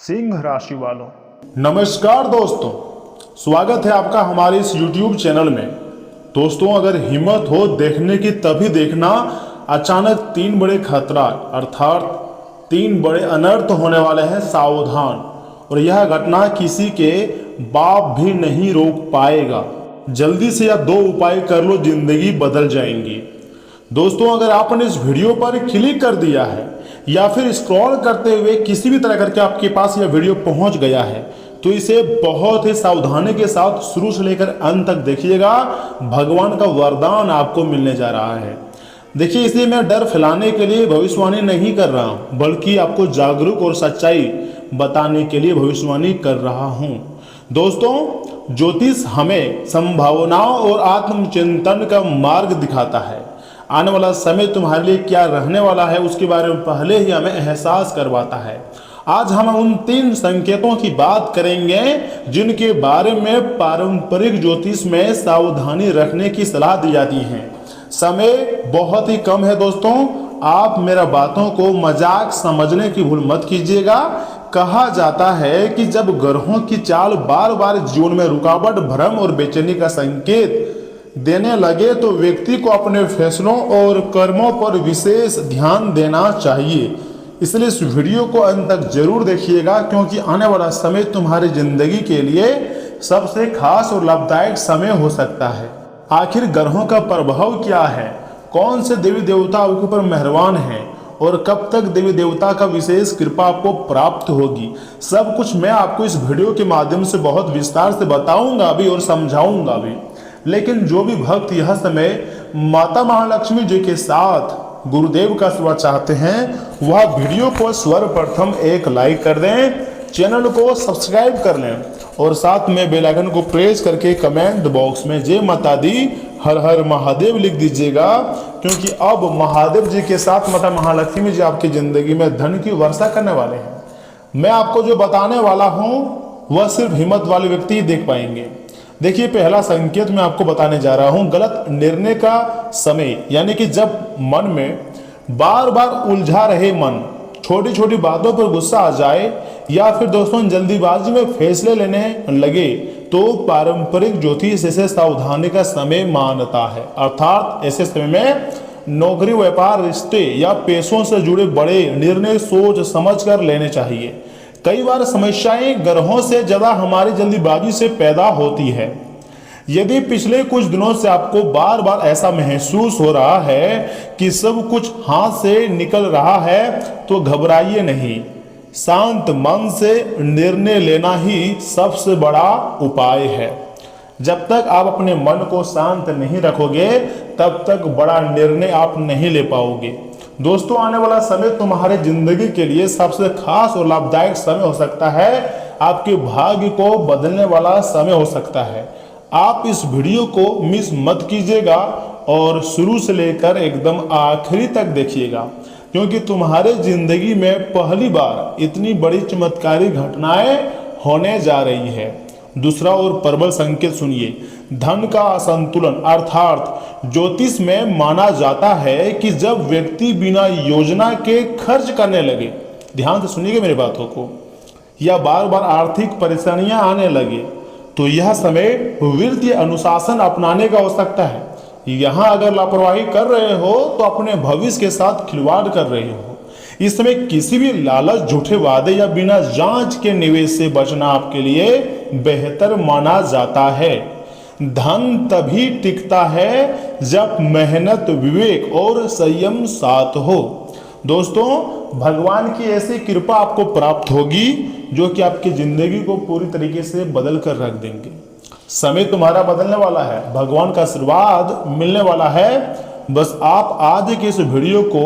सिंह राशि वालों, नमस्कार दोस्तों, स्वागत है आपका हमारे इस YouTube चैनल में। दोस्तों, अगर हिम्मत हो देखने की तभी देखना। अचानक 3 बड़े खतरा अर्थात 3 बड़े अनर्थ होने वाले हैं, सावधान। और यह घटना किसी के बाप भी नहीं रोक पाएगा। जल्दी से यह 2 उपाय कर लो, जिंदगी बदल जाएंगी। दोस्तों, अगर आपने इस वीडियो पर क्लिक कर दिया है या फिर स्क्रॉल करते हुए किसी भी तरह करके आपके पास यह वीडियो पहुंच गया है तो इसे बहुत ही सावधानी के साथ शुरू से लेकर अंत तक देखिएगा। भगवान का वरदान आपको मिलने जा रहा है। देखिए, इसलिए मैं डर फैलाने के लिए भविष्यवाणी नहीं कर रहा हूं, बल्कि आपको जागरूक और सच्चाई बताने के लिए भविष्यवाणी कर रहा हूं। दोस्तों, ज्योतिष हमें संभावनाओं और आत्मचिंतन का मार्ग दिखाता है। आने वाला समय तुम्हारे लिए क्या रहने वाला है उसके बारे में पहले ही हमें एहसास करवाता है। आज हम उन 3 संकेतों की बात करेंगे जिनके बारे में पारंपरिक ज्योतिष में सावधानी रखने की सलाह दी जाती है। समय बहुत ही कम है दोस्तों, आप मेरा बातों को मजाक समझने की भूल मत कीजिएगा। कहा जाता है कि जब ग्रहों की चाल बार बार जीवन में रुकावट, भ्रम और बेचैनी का संकेत देने लगे तो व्यक्ति को अपने फैसलों और कर्मों पर विशेष ध्यान देना चाहिए। इसलिए इस वीडियो को अंत तक जरूर देखिएगा, क्योंकि आने वाला समय तुम्हारी जिंदगी के लिए सबसे खास और लाभदायक समय हो सकता है। आखिर ग्रहों का प्रभाव क्या है, कौन से देवी देवता आपके ऊपर मेहरबान हैं और कब तक देवी देवता का विशेष कृपा आपको प्राप्त होगी, सब कुछ मैं आपको इस वीडियो के माध्यम से बहुत विस्तार से बताऊंगा भी और समझाऊंगा भी। लेकिन जो भी भक्त यह समय माता महालक्ष्मी जी के साथ गुरुदेव का सेवा चाहते हैं वह वीडियो को सर्वप्रथम एक लाइक कर दें, चैनल को सब्सक्राइब कर लें और साथ में बेल आइकन को प्रेस करके कमेंट बॉक्स में जय माता दी हर हर महादेव लिख दीजिएगा, क्योंकि अब महादेव जी के साथ माता महालक्ष्मी जी आपकी जिंदगी में धन की वर्षा करने वाले हैं। मैं आपको जो बताने वाला हूं वह सिर्फ हिम्मत वाले व्यक्ति ही देख पाएंगे। देखिए, पहला संकेत मैं आपको बताने जा रहा हूं, गलत निर्णय का समय। यानी कि जब मन में बार बार उलझा रहे मन, छोटी छोटी बातों पर गुस्सा आ जाए या फिर दोस्तों जल्दीबाजी में फैसले लेने लगे तो पारंपरिक ज्योतिष इसे सावधानी का समय मानता है। अर्थात ऐसे समय में नौकरी, व्यापार, रिश्ते या पेशों से जुड़े बड़े निर्णय सोच समझ कर लेने चाहिए। कई बार समस्याएं ग्रहों से ज्यादा हमारी जल्दीबाजी से पैदा होती है। यदि पिछले कुछ दिनों से आपको बार बार ऐसा महसूस हो रहा है कि सब कुछ हाथ से निकल रहा है तो घबराइए नहीं। शांत मन से निर्णय लेना ही सबसे बड़ा उपाय है। जब तक आप अपने मन को शांत नहीं रखोगे तब तक बड़ा निर्णय आप नहीं ले पाओगे। दोस्तों, आने वाला समय तुम्हारे जिंदगी के लिए सबसे खास और लाभदायक समय हो सकता है। आपके भाग्य को बदलने वाला समय हो सकता है। आप इस वीडियो को मिस मत कीजिएगा और शुरू से लेकर एकदम आखिरी तक देखिएगा, क्योंकि तुम्हारे जिंदगी में पहली बार इतनी बड़ी चमत्कारी घटनाएं होने जा रही है। दूसरा और प्रबल संकेत सुनिए, धन का असंतुलन। अर्थात ज्योतिष में माना जाता है कि जब व्यक्ति बिना योजना के खर्च करने लगे, ध्यान से सुनिएगा मेरी बातों को, या बार बार आर्थिक परेशानियां आने लगे तो यह समय वित्तीय अनुशासन अपनाने का हो सकता है। यहां अगर लापरवाही कर रहे हो तो अपने भविष्य के साथ खिलवाड़ कर रहे हो। इस समय किसी भी लालच, झूठे वादे या बिना जांच के निवेश से बचना आपके लिए बेहतर माना जाता है। धन तभी टिकता है जब मेहनत, विवेक और संयम साथ हो। दोस्तों, भगवान की ऐसी कृपा आपको प्राप्त होगी जो कि आपकी जिंदगी को पूरी तरीके से बदल कर रख देंगे। समय तुम्हारा बदलने वाला है, भगवान का आशीर्वाद मिलने वाला है। बस आप आज के इस वीडियो को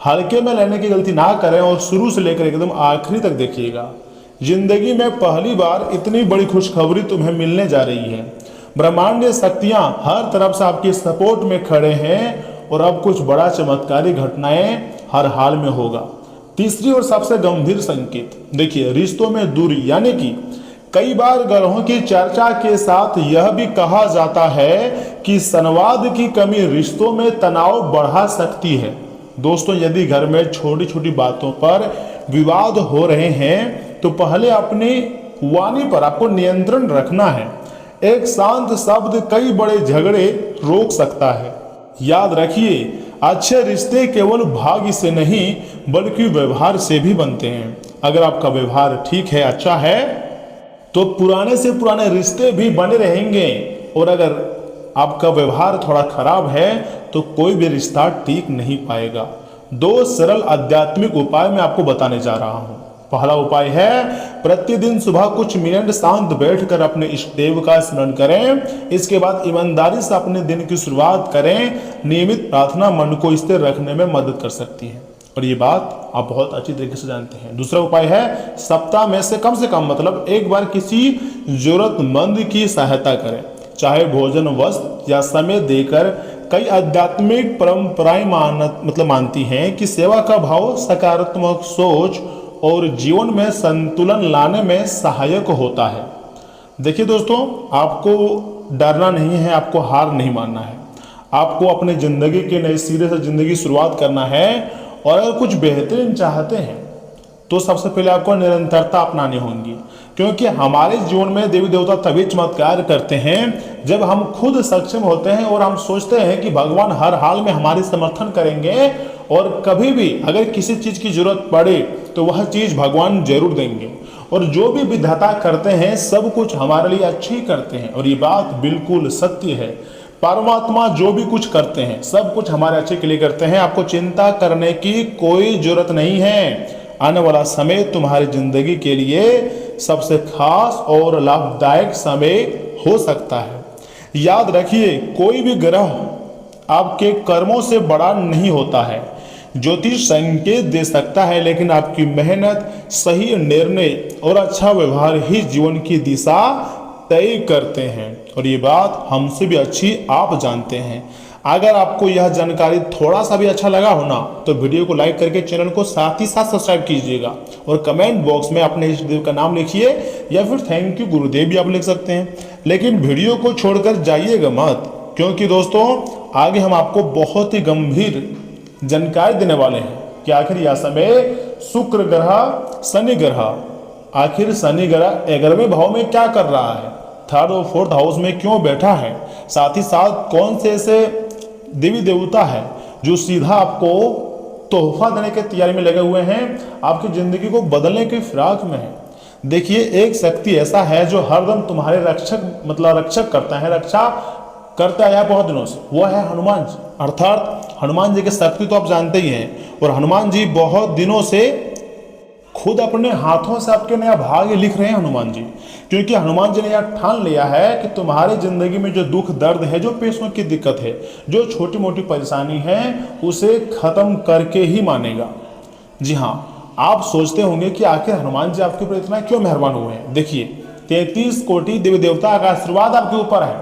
हल्के में लेने की गलती ना करें और शुरू से लेकर एकदम आखिरी तक देखिएगा। जिंदगी में पहली बार इतनी बड़ी खुशखबरी तुम्हें मिलने जा रही है। ब्रह्मांडीय शक्तियां हर तरफ से आपके सपोर्ट में खड़े हैं और अब कुछ बड़ा चमत्कारी घटनाएं हर हाल में होगा। तीसरी और सबसे गंभीर संकेत देखिए, रिश्तों में दूरी। यानी कि कई बार ग्रहों की चर्चा के साथ यह भी कहा जाता है कि संवाद की कमी रिश्तों में तनाव बढ़ा सकती है। दोस्तों, यदि घर में छोटी छोटी बातों पर विवाद हो रहे हैं तो पहले अपनी वाणी पर आपको नियंत्रण रखना है। एक शांत शब्द कई बड़े झगड़े रोक सकता है। याद रखिए, अच्छे रिश्ते केवल भाग्य से नहीं बल्कि व्यवहार से भी बनते हैं। अगर आपका व्यवहार ठीक है, अच्छा है, तो पुराने से पुराने रिश्ते भी बने रहेंगे। और अगर आपका व्यवहार थोड़ा खराब है तो कोई भी रिश्ता टिक नहीं पाएगा। दो सरल आध्यात्मिक उपाय मैं आपको बताने जा रहा हूं। पहला उपाय है, प्रतिदिन सुबह कुछ मिनट शांत बैठकर अपने इष्ट देव का स्मरण करें। इसके बाद ईमानदारी से अपने दिन की शुरुआत करें। नियमित प्रार्थना मन को स्थिर रखने में मदद कर सकती है और ये बात आप बहुत अच्छी तरीके से जानते हैं। दूसरा उपाय है, सप्ताह में से कम मतलब एक बार किसी जरूरतमंद की सहायता करें, चाहे भोजन, वस्त्र या समय देकर। कई आध्यात्मिक परंपराएं मानती हैं कि सेवा का भाव सकारात्मक सोच और जीवन में संतुलन लाने में सहायक होता है। देखिए दोस्तों, आपको डरना नहीं है, आपको हार नहीं मानना है। आपको अपने जिंदगी के नए सिरे से जिंदगी शुरुआत करना है और अगर कुछ बेहतरीन चाहते हैं तो सबसे पहले आपको निरंतरता अपनानी होगी, क्योंकि हमारे जीवन में देवी देवता तभी चमत्कार करते हैं जब हम खुद सक्षम होते हैं और हम सोचते हैं कि भगवान हर हाल में हमारी समर्थन करेंगे और कभी भी अगर किसी चीज की जरूरत पड़े तो वह चीज भगवान जरूर देंगे। और जो भी विधाता करते हैं सब कुछ हमारे लिए अच्छी करते हैं और ये बात बिल्कुल सत्य है। परमात्मा जो भी कुछ करते हैं सब कुछ हमारे अच्छे के लिए करते हैं। आपको चिंता करने की कोई जरूरत नहीं है। आने वाला समय तुम्हारी जिंदगी के लिए सबसे खास और लाभदायक समय हो सकता है। याद रखिए, कोई भी ग्रह आपके कर्मों से बड़ा नहीं होता है। ज्योतिष संकेत दे सकता है, लेकिन आपकी मेहनत, सही निर्णय और अच्छा व्यवहार ही जीवन की दिशा तय करते हैं और ये बात हमसे भी अच्छी आप जानते हैं। अगर आपको यह जानकारी थोड़ा सा भी अच्छा लगा हो ना, तो वीडियो को लाइक करके चैनल को साथ ही साथ सब्सक्राइब कीजिएगा और कमेंट बॉक्स में अपने इष्ट देव का नाम लिखिए या फिर थैंक यू गुरुदेव भी आप लिख सकते हैं। लेकिन वीडियो को छोड़कर जाइएगा मत, क्योंकि दोस्तों आगे हम आपको बहुत ही गंभीर जानकारी देने वाले हैं कि आखिर यह समय शुक्र ग्रह, शनि ग्रह, आखिर शनि ग्रह 11वें भाव में क्या कर रहा है, थर्ड और फोर्थ हाउस में क्यों बैठा है, साथ ही साथ कौन से ऐसे देवी देवता है जो सीधा आपको तोहफा देने की तैयारी में लगे हुए हैं, आपकी जिंदगी को बदलने की फिराक में है। देखिए, एक शक्ति ऐसा है जो हरदम तुम्हारे रक्षक करता है, रक्षा करता है बहुत दिनों से, वो है हनुमान जी। अर्थात हनुमान जी की शक्ति तो आप जानते ही हैं और हनुमान जी बहुत दिनों से खुद अपने हाथों से आपके नया भाग्य लिख रहे हैं हनुमान जी, क्योंकि हनुमान जी ने यह ठान लिया है कि तुम्हारी जिंदगी में जो दुख दर्द है, जो पैसों की दिक्कत है, जो छोटी मोटी परेशानी है, उसे खत्म करके ही मानेगा। जी हाँ, आप सोचते होंगे कि आखिर हनुमान जी आपके ऊपर इतना क्यों मेहरबान हुए हैं। देखिए, 33 कोटि देवी देवता का आशीर्वाद आपके ऊपर है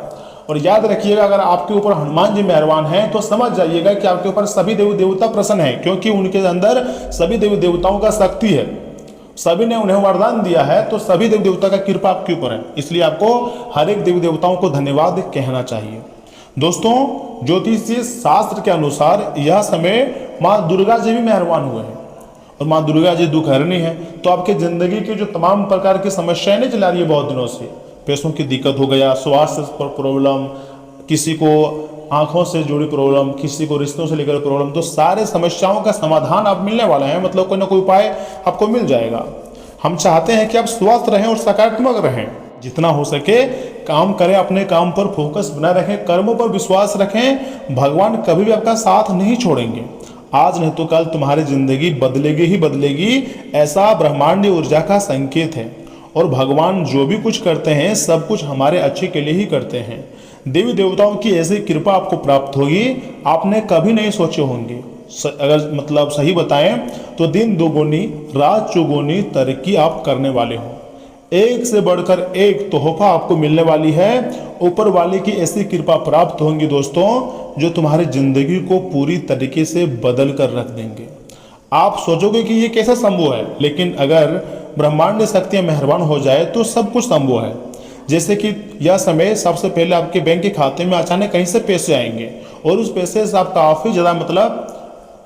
और याद रखिएगा, अगर आपके ऊपर हनुमान जी मेहरबान हैं तो समझ जाइएगा कि आपके ऊपर सभी देवी देवता प्रसन्न हैं, क्योंकि उनके अंदर सभी देवी देवताओं का शक्ति है, सभी ने उन्हें वरदान दिया है, तो सभी देवी देवता का कृपा आपके ऊपर है। इसलिए आपको हर एक देवी देवताओं को धन्यवाद कहना चाहिए। दोस्तों, ज्योतिषीय शास्त्र के अनुसार यह समय माँ दुर्गा जी भी मेहरबान हुए हैं और माँ दुर्गा जी दुख हरणी है, तो आपके जिंदगी की जो तमाम प्रकार की समस्याएं नहीं चला रही है बहुत दिनों से, पैसों की दिक्कत हो गया, स्वास्थ्य पर प्रॉब्लम, किसी को आंखों से जुड़ी प्रॉब्लम, किसी को रिश्तों से लेकर प्रॉब्लम, तो सारे समस्याओं का समाधान अब मिलने वाला है। मतलब कोई ना कोई उपाय आपको मिल जाएगा। हम चाहते हैं कि आप स्वस्थ रहें और सकारात्मक रहें, जितना हो सके काम करें, अपने काम पर फोकस बनाए रखें, कर्मों पर विश्वास रखें। भगवान कभी भी आपका साथ नहीं छोड़ेंगे। आज नहीं तो कल तुम्हारी जिंदगी बदलेगी ही बदलेगी, ऐसा ब्रह्मांडीय ऊर्जा का संकेत है। और भगवान जो भी कुछ करते हैं सब कुछ हमारे अच्छे के लिए ही करते हैं। देवी देवताओं की ऐसी कृपा आपको प्राप्त होगी, आपने कभी नहीं सोचे होंगे। अगर सही बताएं तो दिन दोगुनी रात चौगुनी तरक्की आप करने वाले हो। एक से बढ़कर एक तोहफा आपको मिलने वाली है। ऊपर वाले की ऐसी कृपा प्राप्त होंगी दोस्तों, जो तुम्हारी जिंदगी को पूरी तरीके से बदल कर रख देंगे। आप सोचोगे कि ये कैसा संभव है, लेकिन अगर ब्रह्मांड शक्तियां मेहरबान हो जाए तो सब कुछ संभव है। जैसे कि यह समय सबसे पहले आपके बैंक के खाते में अचानक कहीं से पैसे आएंगे और उस पैसे से आप काफ़ी ज़्यादा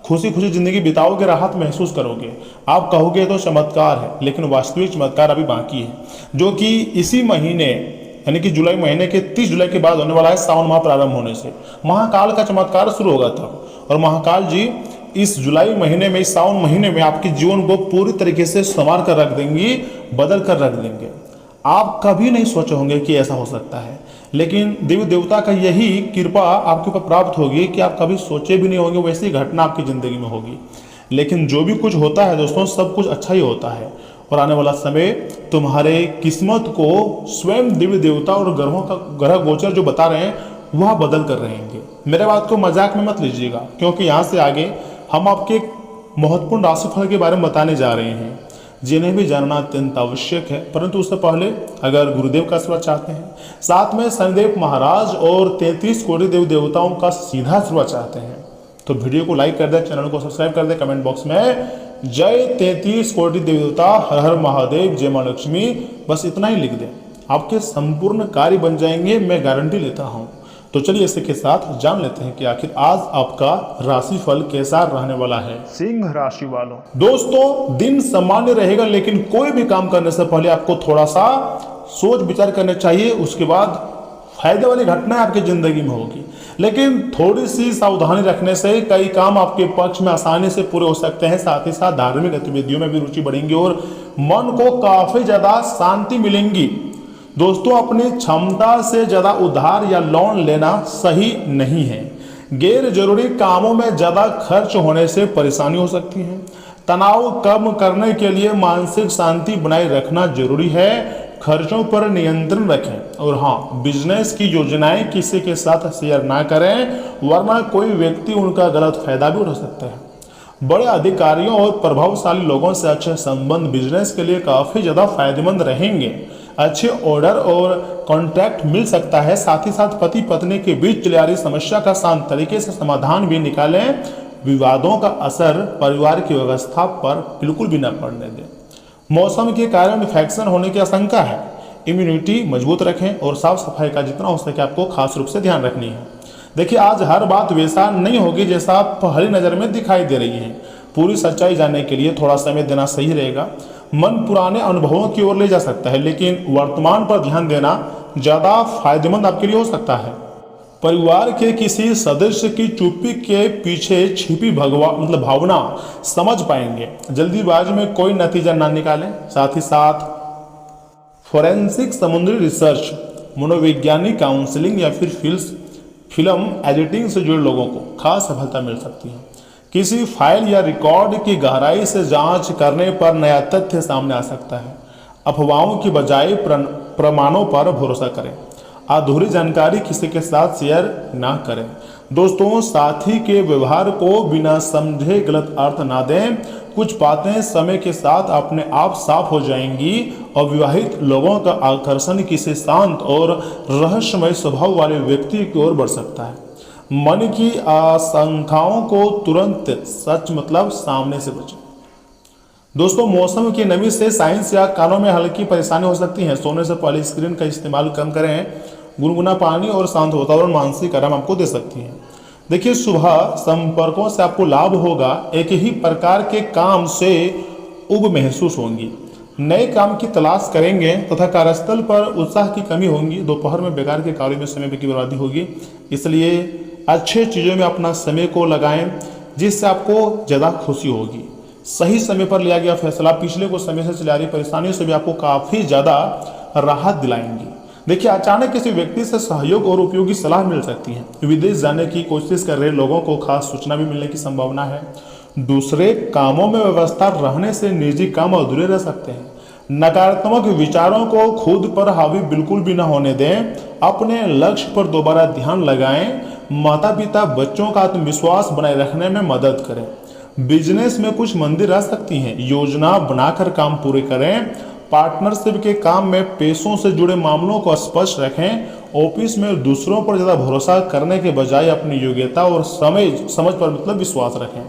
खुशी खुशी जिंदगी बिताओगे, राहत महसूस करोगे। आप कहोगे तो चमत्कार है, लेकिन वास्तविक चमत्कार अभी बाकी है, जो कि इसी महीने यानी कि जुलाई महीने के 30 जुलाई के बाद होने वाला है, सावन माह प्रारंभ होने से। महाकाल का चमत्कार शुरू होगा तब, और महाकाल जी इस जुलाई महीने में, इस सावन महीने में आपके जीवन को पूरी तरीके से संवार कर रख देंगी, बदल कर रख देंगे। आप कभी नहीं सोचे होंगे कि ऐसा हो सकता है, लेकिन देवी देवता का यही कृपा आपके ऊपर प्राप्त होगी कि आप कभी सोचे भी नहीं होंगे वैसी घटना आपकी जिंदगी में होगी। लेकिन जो भी कुछ होता है दोस्तों, सब कुछ अच्छा ही होता है, और आने वाला समय तुम्हारे किस्मत को स्वयं देवी देवता और ग्रहों का ग्रह गोचर जो बता रहे हैं वह बदल कर रहेंगे। मेरे बात को मजाक में मत लीजिएगा, क्योंकि यहाँ से आगे हम आपके महत्वपूर्ण राशिफल के बारे में बताने जा रहे हैं, जिन्हें भी जानना अत्यंत आवश्यक है। परंतु उससे पहले अगर गुरुदेव का आशीर्वाद चाहते हैं, साथ में शनिदेव महाराज और 33 कोटि देवी देवताओं का सीधा आशीर्वाद चाहते हैं, तो वीडियो को लाइक कर दें, चैनल को सब्सक्राइब कर दें, कमेंट बॉक्स में जय 33 कोटि देवी देवता, हर हर महादेव, जय मां लक्ष्मी, बस इतना ही लिख दें, आपके संपूर्ण कार्य बन जाएंगे, मैं गारंटी लेता हूं। तो चलिए इसी के साथ जान लेते हैं कि आखिर आज आपका राशिफल कैसा रहने वाला है। सिंह राशि वालों, दोस्तों दिन सामान्य रहेगा, लेकिन कोई भी काम करने से पहले आपको थोड़ा सा सोच विचार करना चाहिए, उसके बाद फायदे वाली घटनाएं आपकी जिंदगी में होगी। लेकिन थोड़ी सी सावधानी रखने से कई काम आपके पक्ष में आसानी से पूरे हो सकते हैं। साथ ही साथ धार्मिक गतिविधियों में भी रुचि बढ़ेंगी और मन को काफी ज्यादा शांति मिलेंगी। दोस्तों अपनी क्षमता से ज्यादा उधार या लोन लेना सही नहीं है। गैर जरूरी कामों में ज्यादा खर्च होने से परेशानी हो सकती है। तनाव कम करने के लिए मानसिक शांति बनाए रखना जरूरी है। खर्चों पर नियंत्रण रखें, और हाँ, बिजनेस की योजनाएं किसी के साथ शेयर ना करें, वरना कोई व्यक्ति उनका गलत फायदा भी उठा सकता है। बड़े अधिकारियों और प्रभावशाली लोगों से अच्छे संबंध बिजनेस के लिए काफी ज्यादा फायदेमंद रहेंगे। अच्छे ऑर्डर और कॉन्ट्रैक्ट मिल सकता है। साथ ही साथ पति पत्नी के बीच चली आ रही समस्या का शांत तरीके से समाधान भी निकालें। विवादों का असर परिवार की व्यवस्था पर बिल्कुल भी न पड़ने दें। मौसम के कारण इन्फेक्शन होने की आशंका है। इम्यूनिटी मजबूत रखें और साफ सफाई का जितना हो सके आपको खास रूप से ध्यान रखनी है। देखिए आज हर बात वैसा नहीं होगी जैसा आप पहली नज़र में दिखाई दे रही है। पूरी सच्चाई जानने के लिए थोड़ा समय देना सही रहेगा। मन पुराने अनुभवों की ओर ले जा सकता है, लेकिन वर्तमान पर ध्यान देना ज़्यादा फायदेमंद आपके लिए हो सकता है। परिवार के किसी सदस्य की चुप्पी के पीछे छिपी भावना समझ पाएंगे। जल्दीबाजी में कोई नतीजा ना निकालें। साथ ही साथ फोरेंसिक समुद्री रिसर्च, मनोवैज्ञानिक काउंसलिंग या फिर फिल्म एडिटिंग से जुड़े लोगों को खास सफलता मिल सकती है। किसी फाइल या रिकॉर्ड की गहराई से जांच करने पर नया तथ्य सामने आ सकता है। अफवाहों की बजाय प्रमाणों पर भरोसा करें। अधूरी जानकारी किसी के साथ शेयर ना करें। दोस्तों साथी के व्यवहार को बिना समझे गलत अर्थ ना दें। कुछ बातें समय के साथ अपने आप साफ हो जाएंगी। अविवाहित लोगों का आकर्षण किसी शांत और रहस्यमय स्वभाव वाले व्यक्ति की ओर बढ़ सकता है। मन की आशंकाओं को तुरंत सच सामने से बचें। दोस्तों मौसम की नमी से साइंस या कानों में हल्की परेशानी हो सकती है। सोने से पहले स्क्रीन का इस्तेमाल कम करें। गुनगुना पानी और शांत वातावरण मानसिक आराम आपको दे सकती है। देखिए सुबह संपर्कों से आपको लाभ होगा। एक ही प्रकार के काम से उब महसूस होंगी। नए काम की तलाश करेंगे तथा कार्यस्थल पर उत्साह की कमी होगी। दोपहर में बेकार के कार्यों में समय की बर्बादी होगी, इसलिए अच्छे चीज़ों में अपना समय को लगाएं जिससे आपको ज़्यादा खुशी होगी। सही समय पर लिया गया फैसला पिछले कुछ समय से चली आ रही परेशानियों से भी आपको काफ़ी ज़्यादा राहत दिलाएंगी। देखिए अचानक किसी व्यक्ति से सहयोग और उपयोगी सलाह मिल सकती है। विदेश जाने की कोशिश कर रहे लोगों को खास सूचना भी मिलने की संभावना है। दूसरे कामों में व्यवस्था रहने से निजी काम अधूरे रह सकते हैं। नकारात्मक विचारों को खुद पर हावी बिल्कुल भी न होने दें। अपने लक्ष्य पर दोबारा ध्यान लगाएं। माता पिता बच्चों का आत्मविश्वास बनाए रखने में मदद करें। बिजनेस में कुछ मंदी रह सकती हैं। योजना बनाकर काम पूरे करें। पार्टनरशिप के काम में पैसों से जुड़े मामलों को स्पष्ट रखें। ऑफिस में दूसरों पर ज़्यादा भरोसा करने के बजाय अपनी योग्यता और समझ पर विश्वास रखें।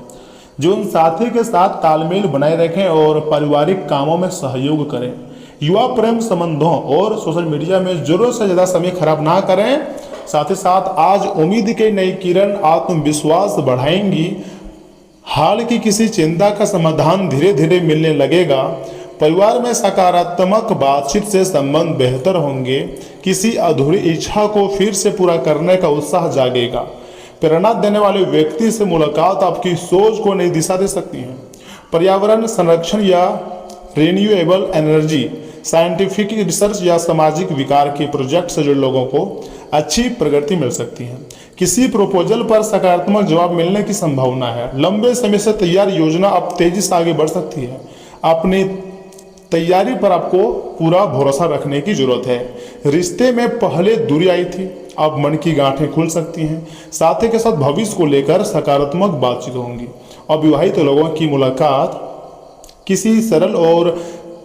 जीवन साथी के साथ तालमेल बनाए रखें और पारिवारिक कामों में सहयोग करें। युवा प्रेम संबंधों और सोशल मीडिया में जरूरत से ज़्यादा समय खराब ना करें। साथ ही साथ आज उम्मीद की नई किरण आत्मविश्वास बढ़ाएंगी। हाल की किसी चिंता का समाधान धीरे धीरे मिलने लगेगा। परिवार में सकारात्मक बातचीत से संबंध बेहतर होंगे। किसी अधूरी इच्छा को फिर से पूरा करने का उत्साह जागेगा। प्रेरणा देने वाले व्यक्ति से मुलाकात आपकी सोच को नई दिशा दे सकती है। पर्यावरण संरक्षण या रिन्यूएबल एनर्जी, साइंटिफिक रिसर्च या सामाजिक विकार के प्रोजेक्ट से जुड़े लोगों को अच्छी प्रगति मिल सकती है। किसी प्रपोजल पर सकारात्मक जवाब मिलने की संभावना है। लंबे समय से तैयार योजना अब तेजी से आगे बढ़ सकती है। अपनी तैयारी पर आपको पूरा भरोसा रखने की जरूरत है। रिश्ते में पहले दूरी आई थी, अब मन की गांठें खुल सकती हैं। साथी के साथ भविष्य को लेकर सकारात्मक बातचीत होंगी। अविवाहित लोगों की मुलाकात किसी सरल और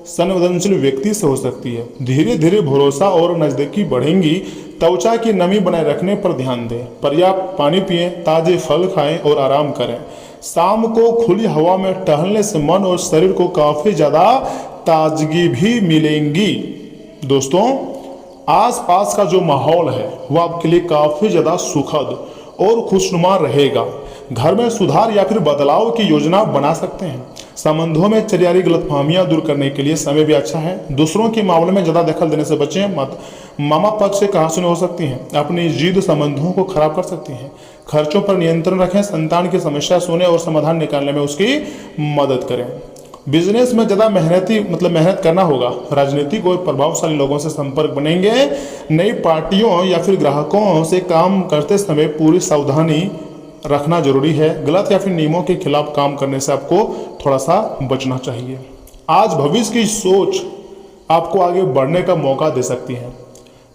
संवेदनशील व्यक्ति से हो सकती है। धीरे धीरे भरोसा और नजदीकी बढ़ेंगी। त्वचा की नमी बनाए रखने पर ध्यान दें। पर्याप्त पानी पिएं, ताजे फल खाएं और आराम करें। शाम को खुली हवा में टहलने से मन और शरीर को काफी ज्यादा ताजगी भी मिलेंगी। दोस्तों, आसपास का जो माहौल है वह आपके लिए काफी ज्यादा सुखद और खुशनुमा रहेगा। घर में सुधार या फिर बदलाव की योजना बना सकते हैं। संबंधों में चरियारी गलतफहमियां दूर करने के लिए समय भी अच्छा है। दूसरों के मामले में ज्यादा दखल देने से बचें मत। मामा पक्ष से कहासुनी हो सकती हैं। अपनी जिद संबंधों को खराब कर सकती हैं। खर्चों पर नियंत्रण रखें। संतान की समस्या सुने और समाधान निकालने में उसकी मदद करें। बिजनेस में ज़्यादा मेहनत करना होगा। राजनीतिक और प्रभावशाली लोगों से संपर्क बनेंगे। नई पार्टियों या फिर ग्राहकों से काम करते समय पूरी सावधानी रखना जरूरी है। गलत या फिर नियमों के खिलाफ काम करने से आपको थोड़ा सा बचना चाहिए। आज भविष्य की सोच आपको आगे बढ़ने का मौका दे सकती है।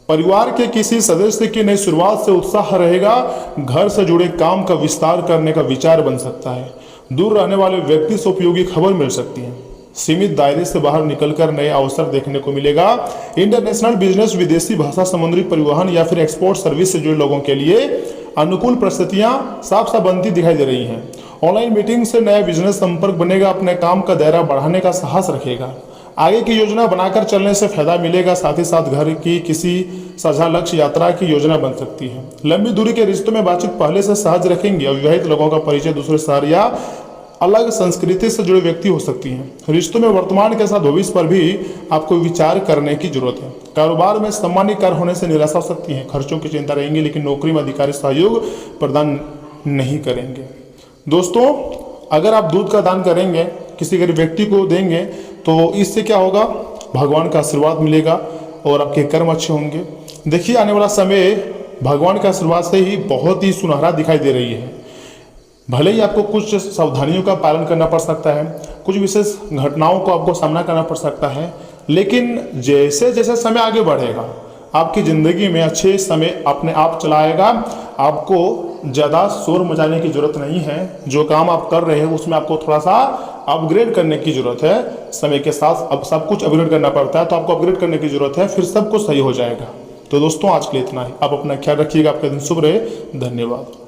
परिवार के किसी सदस्य की नई शुरुआत से उत्साह रहेगा। घर से जुड़े काम का विस्तार करने का विचार बन सकता है। दूर रहने वाले व्यक्ति से उपयोगी खबर मिल सकती है। सीमित दायरे से बाहर निकलकर नए अवसर देखने को मिलेगा। इंटरनेशनल बिजनेस, विदेशी भाषा, समुद्री परिवहन या फिर एक्सपोर्ट सर्विस से जुड़े लोगों के लिए अनुकूल परिस्थितियां साफ साफ बनती दिखाई दे रही हैं। ऑनलाइन मीटिंग से नया बिजनेस संपर्क बनेगा। अपने काम का दायरा बढ़ाने का साहस रखेगा। आगे की योजना बनाकर चलने से फायदा मिलेगा। साथ ही साथ घर की किसी साझा लक्ष्य यात्रा की योजना बन सकती है। लंबी दूरी के रिश्तों में बातचीत पहले से सहज रखेंगे। अविवाहित लोगों का परिचय दूसरे शहर या अलग संस्कृति से जुड़े व्यक्ति हो सकती हैं। रिश्तों में वर्तमान के साथ भविष्य पर भी आपको विचार करने की जरूरत है। कारोबार में सम्मानीय कार्य होने से निराशा हो सकती है। खर्चों की चिंता रहेंगी, लेकिन नौकरी में अधिकारी सहयोग प्रदान नहीं करेंगे। दोस्तों, अगर आप दूध का दान करेंगे, किसी गरीब व्यक्ति को देंगे, तो इससे क्या होगा? भगवान का आशीर्वाद मिलेगा और आपके कर्म अच्छे होंगे। देखिए, आने वाला समय भगवान के आशीर्वाद से ही बहुत ही सुनहरा दिखाई दे रही है। भले ही आपको कुछ सावधानियों का पालन करना पड़ सकता है, कुछ विशेष घटनाओं को आपको सामना करना पड़ सकता है, लेकिन जैसे जैसे समय आगे बढ़ेगा आपकी ज़िंदगी में अच्छे समय अपने आप चला आएगा। आपको ज़्यादा शोर मचाने की ज़रूरत नहीं है। जो काम आप कर रहे हैं उसमें आपको थोड़ा सा अपग्रेड करने की ज़रूरत है। समय के साथ अब सब कुछ अपग्रेड करना पड़ता है, तो आपको अपग्रेड करने की ज़रूरत है, फिर सब कुछ सही हो जाएगा। तो दोस्तों, आज के लिए इतना ही। आप अपना ख्याल रखिएगा। आपका दिन शुभ रहे। धन्यवाद।